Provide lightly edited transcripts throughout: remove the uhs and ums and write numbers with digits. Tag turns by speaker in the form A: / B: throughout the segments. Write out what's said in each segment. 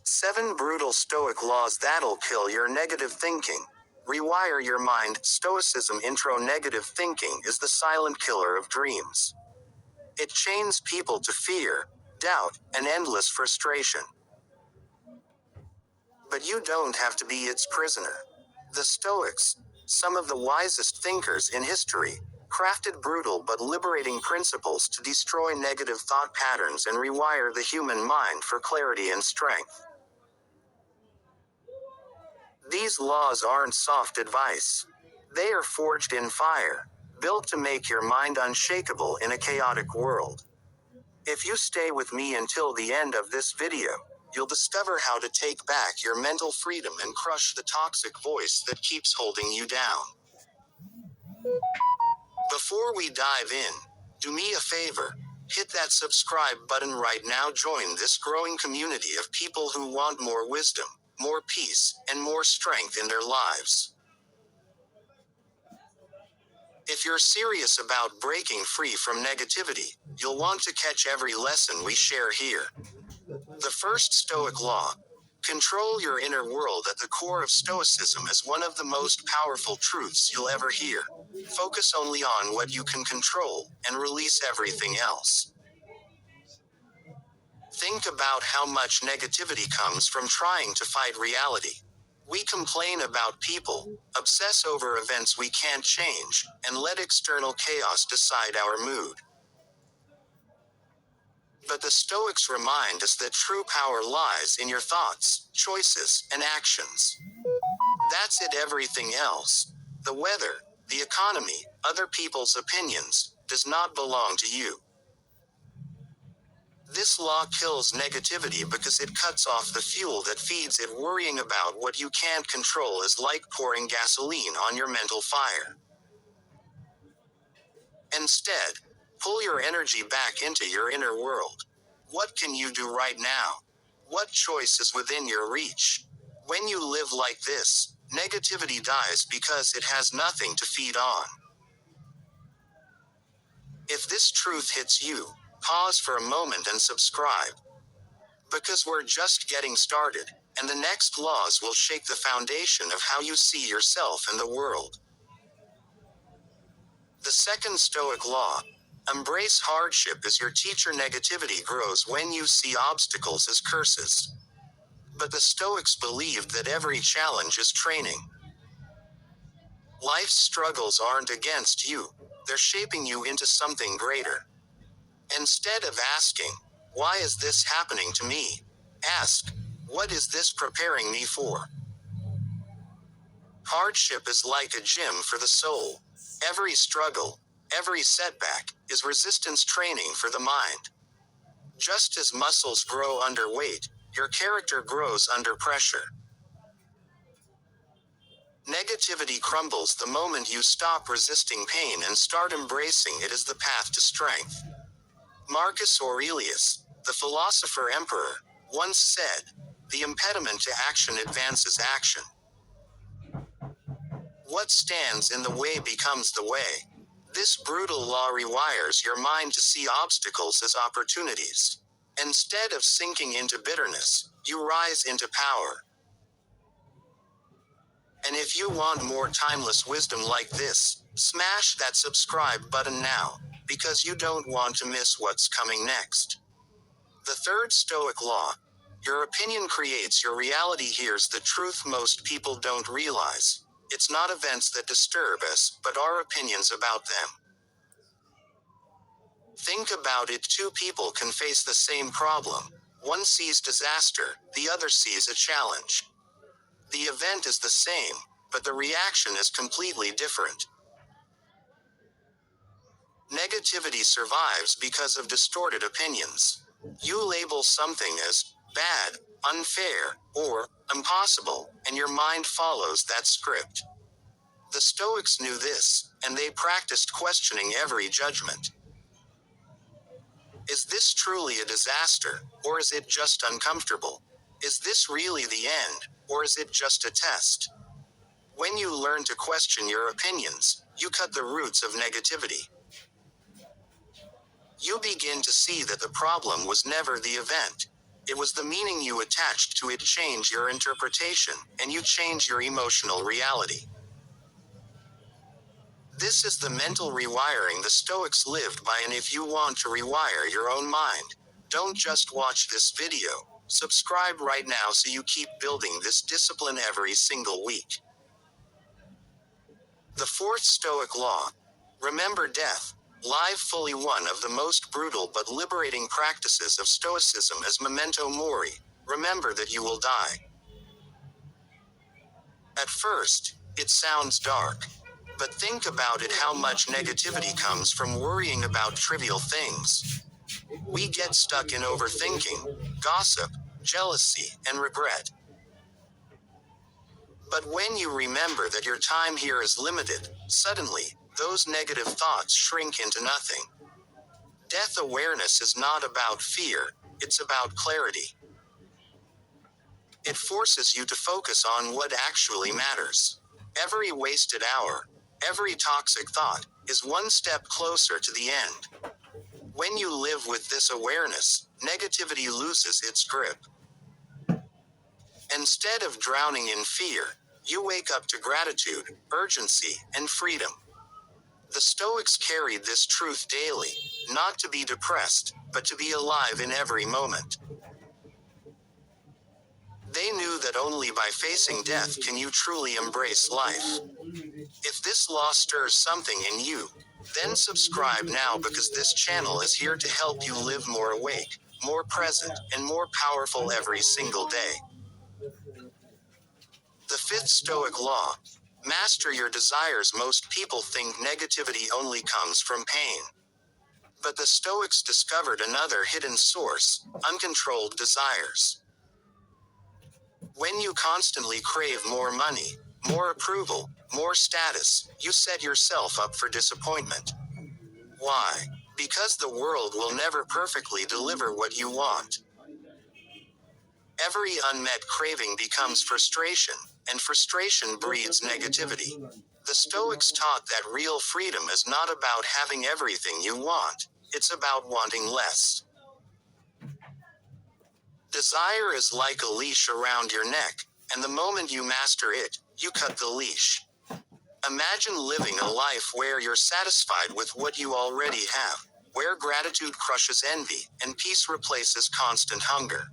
A: 7 brutal Stoic laws that'll kill your negative thinking. Rewire your mind. Stoicism intro. Negative thinking is the silent killer of dreams. It chains people to fear, doubt, and endless frustration. But you don't have to be its prisoner. The Stoics, some of the wisest thinkers in history, crafted brutal but liberating principles to destroy negative thought patterns and rewire the human mind for clarity and strength. These laws aren't soft advice. They are forged in fire, built to make your mind unshakable in a chaotic world. If you stay with me until the end of this video, you'll discover how to take back your mental freedom and crush the toxic voice that keeps holding you down. Before we dive in, do me a favor. Hit that subscribe button right now. Join this growing community of people who want more wisdom, more peace, and more strength in their lives. If you're serious about breaking free from negativity, you'll want to catch every lesson we share here. The first Stoic law: control your inner world. At the core of Stoicism is one of the most powerful truths you'll ever hear. Focus only on what you can control, and release everything else. Think about how much negativity comes from trying to fight reality. We complain about people, obsess over events we can't change, and let external chaos decide our mood. But the Stoics remind us that true power lies in your thoughts, choices, and actions. That's it. Everything else, the weather, the economy, other people's opinions, does not belong to you. This law kills negativity because it cuts off the fuel that feeds it. Worrying about what you can't control is like pouring gasoline on your mental fire. Instead, pull your energy back into your inner world. What can you do right now? What choice is within your reach? When you live like this, negativity dies because it has nothing to feed on. If this truth hits you, pause for a moment and subscribe. Because we're just getting started, and the next laws will shake the foundation of how you see yourself and the world. The second Stoic law: embrace hardship as your teacher. Negativity grows when you see obstacles as curses. But the Stoics believed that every challenge is training. Life's struggles aren't against you, they're shaping you into something greater. Instead of asking, "Why is this happening to me?" ask, "What is this preparing me for?" Hardship is like a gym for the soul. Every struggle, every setback, is resistance training for the mind. Just as muscles grow under weight, your character grows under pressure. Negativity crumbles the moment you stop resisting pain and start embracing it as the path to strength. Marcus Aurelius, the philosopher emperor, once said, "The impediment to action advances action. What stands in the way becomes the way." This brutal law rewires your mind to see obstacles as opportunities. Instead of sinking into bitterness, you rise into power. And if you want more timeless wisdom like this, smash that subscribe button now, because you don't want to miss what's coming next. The third Stoic law: your opinion creates your reality. Here's the truth most people don't realize: it's not events that disturb us, but our opinions about them. Think about it. Two people can face the same problem. One sees disaster, the other sees a challenge. The event is the same, but the reaction is completely different. Negativity survives because of distorted opinions. You label something as bad, unfair, or impossible, and your mind follows that script. The Stoics knew this, and they practiced questioning every judgment. Is this truly a disaster, or is it just uncomfortable? Is this really the end, or is it just a test? When you learn to question your opinions, you cut the roots of negativity. You begin to see that the problem was never the event. It was the meaning you attached to it changed your interpretation, and you change your emotional reality. This is the mental rewiring the Stoics lived by, and if you want to rewire your own mind, don't just watch this video. Subscribe right now so you keep building this discipline every single week. The fourth Stoic law. Remember death. Live fully. One of the most brutal but liberating practices of Stoicism is memento mori. Remember that you will die. At first, it sounds dark. But think about it, how much negativity comes from worrying about trivial things. We get stuck in overthinking, gossip, jealousy, and regret. But when you remember that your time here is limited, suddenly, those negative thoughts shrink into nothing. Death awareness is not about fear, it's about clarity. It forces you to focus on what actually matters. Every wasted hour, every toxic thought, is one step closer to the end. When you live with this awareness, negativity loses its grip. Instead of drowning in fear, you wake up to gratitude, urgency, and freedom. The Stoics carried this truth daily, not to be depressed, but to be alive in every moment. They knew that only by facing death can you truly embrace life. If this law stirs something in you, then subscribe now, because this channel is here to help you live more awake, more present, and more powerful every single day. The fifth Stoic law. Master your desires. Most people think negativity only comes from pain. But the Stoics discovered another hidden source: uncontrolled desires. When you constantly crave more money, more approval, more status, you set yourself up for disappointment. Why? Because the world will never perfectly deliver what you want. Every unmet craving becomes frustration, and frustration breeds negativity. The Stoics taught that real freedom is not about having everything you want, it's about wanting less. Desire is like a leash around your neck, and the moment you master it, you cut the leash. Imagine living a life where you're satisfied with what you already have, where gratitude crushes envy, and peace replaces constant hunger.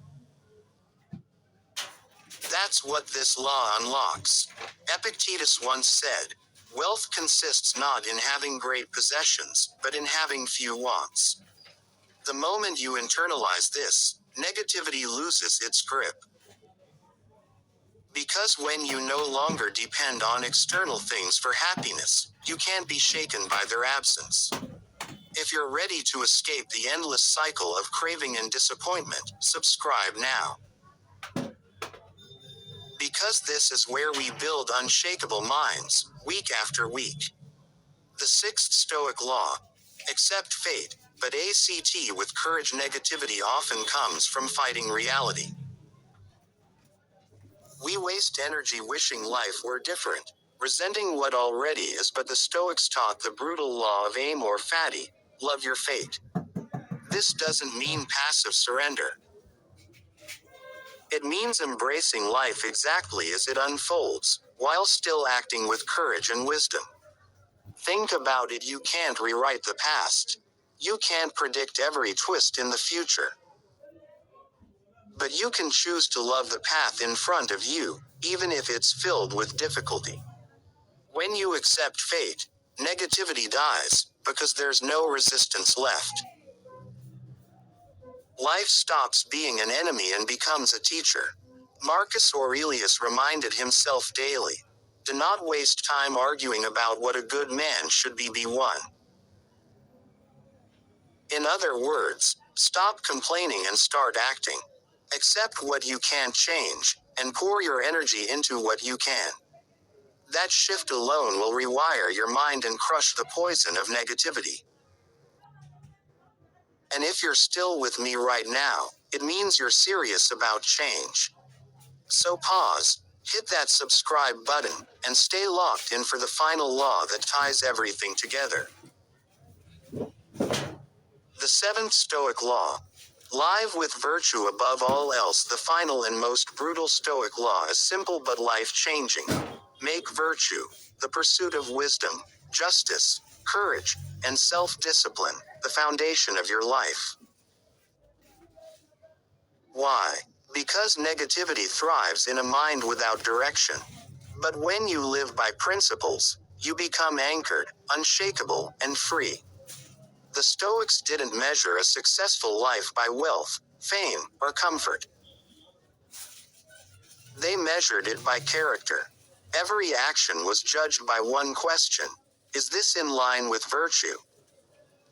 A: That's what this law unlocks. Epictetus once said, "Wealth consists not in having great possessions, but in having few wants." The moment you internalize this, negativity loses its grip. Because when you no longer depend on external things for happiness, you can't be shaken by their absence. If you're ready to escape the endless cycle of craving and disappointment, subscribe now. Because this is where we build unshakable minds, week after week. The sixth Stoic law. Accept fate, but act with courage. Negativity often comes from fighting reality. We waste energy wishing life were different, resenting what already is, but the Stoics taught the brutal law of amor fati, love your fate. This doesn't mean passive surrender. It means embracing life exactly as it unfolds, while still acting with courage and wisdom. Think about it: you can't rewrite the past. You can't predict every twist in the future. But you can choose to love the path in front of you, even if it's filled with difficulty. When you accept fate, negativity dies, because there's no resistance left. Life stops being an enemy and becomes a teacher. Marcus Aurelius reminded himself daily, "Do not waste time arguing about what a good man should be one." In other words, stop complaining and start acting. Accept what you can't change, and pour your energy into what you can. That shift alone will rewire your mind and crush the poison of negativity. And if you're still with me right now, it means you're serious about change. So pause, hit that subscribe button, and stay locked in for the final law that ties everything together. The seventh Stoic law. Live with virtue above all else. The final and most brutal Stoic law is simple but life-changing. Make virtue, the pursuit of wisdom, justice, courage, and self-discipline, the foundation of your life. Why? Because negativity thrives in a mind without direction. But when you live by principles, you become anchored, unshakable, and free. The Stoics didn't measure a successful life by wealth, fame, or comfort. They measured it by character. Every action was judged by one question: is this in line with virtue?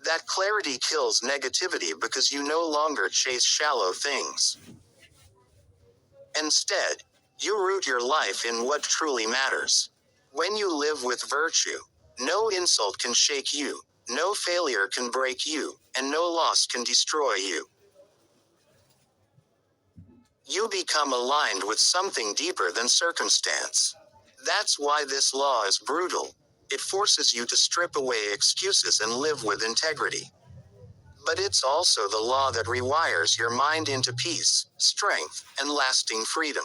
A: That clarity kills negativity because you no longer chase shallow things. Instead, you root your life in what truly matters. When you live with virtue, no insult can shake you, no failure can break you, and no loss can destroy you. You become aligned with something deeper than circumstance. That's why this law is brutal. It forces you to strip away excuses and live with integrity. But it's also the law that rewires your mind into peace, strength, and lasting freedom.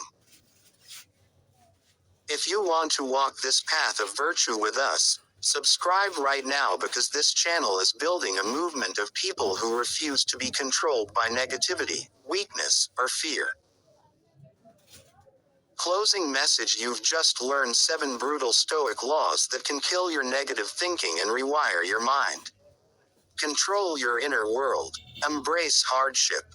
A: If you want to walk this path of virtue with us, subscribe right now, because this channel is building a movement of people who refuse to be controlled by negativity, weakness, or fear. Closing message: you've just learned 7 brutal Stoic laws that can kill your negative thinking and rewire your mind. Control your inner world. Embrace hardship.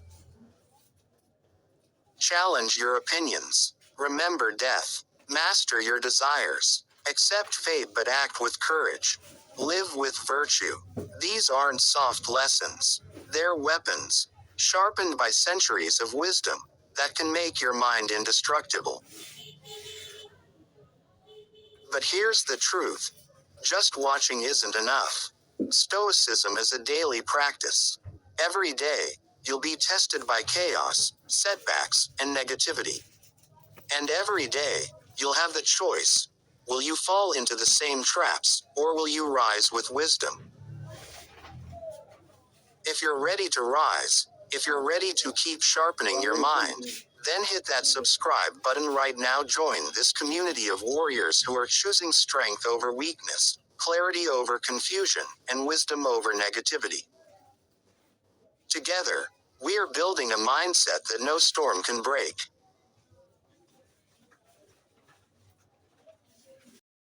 A: Challenge your opinions. Remember death. Master your desires. Accept fate but act with courage. Live with virtue. These aren't soft lessons. They're weapons, sharpened by centuries of wisdom, that can make your mind indestructible. But here's the truth. Just watching isn't enough. Stoicism is a daily practice. Every day, you'll be tested by chaos, setbacks, and negativity. And every day, you'll have the choice. Will you fall into the same traps, or will you rise with wisdom? If you're ready to rise, if you're ready to keep sharpening your mind, then hit that subscribe button right now. Join this community of warriors who are choosing strength over weakness, clarity over confusion, and wisdom over negativity. Together, we are building a mindset that no storm can break.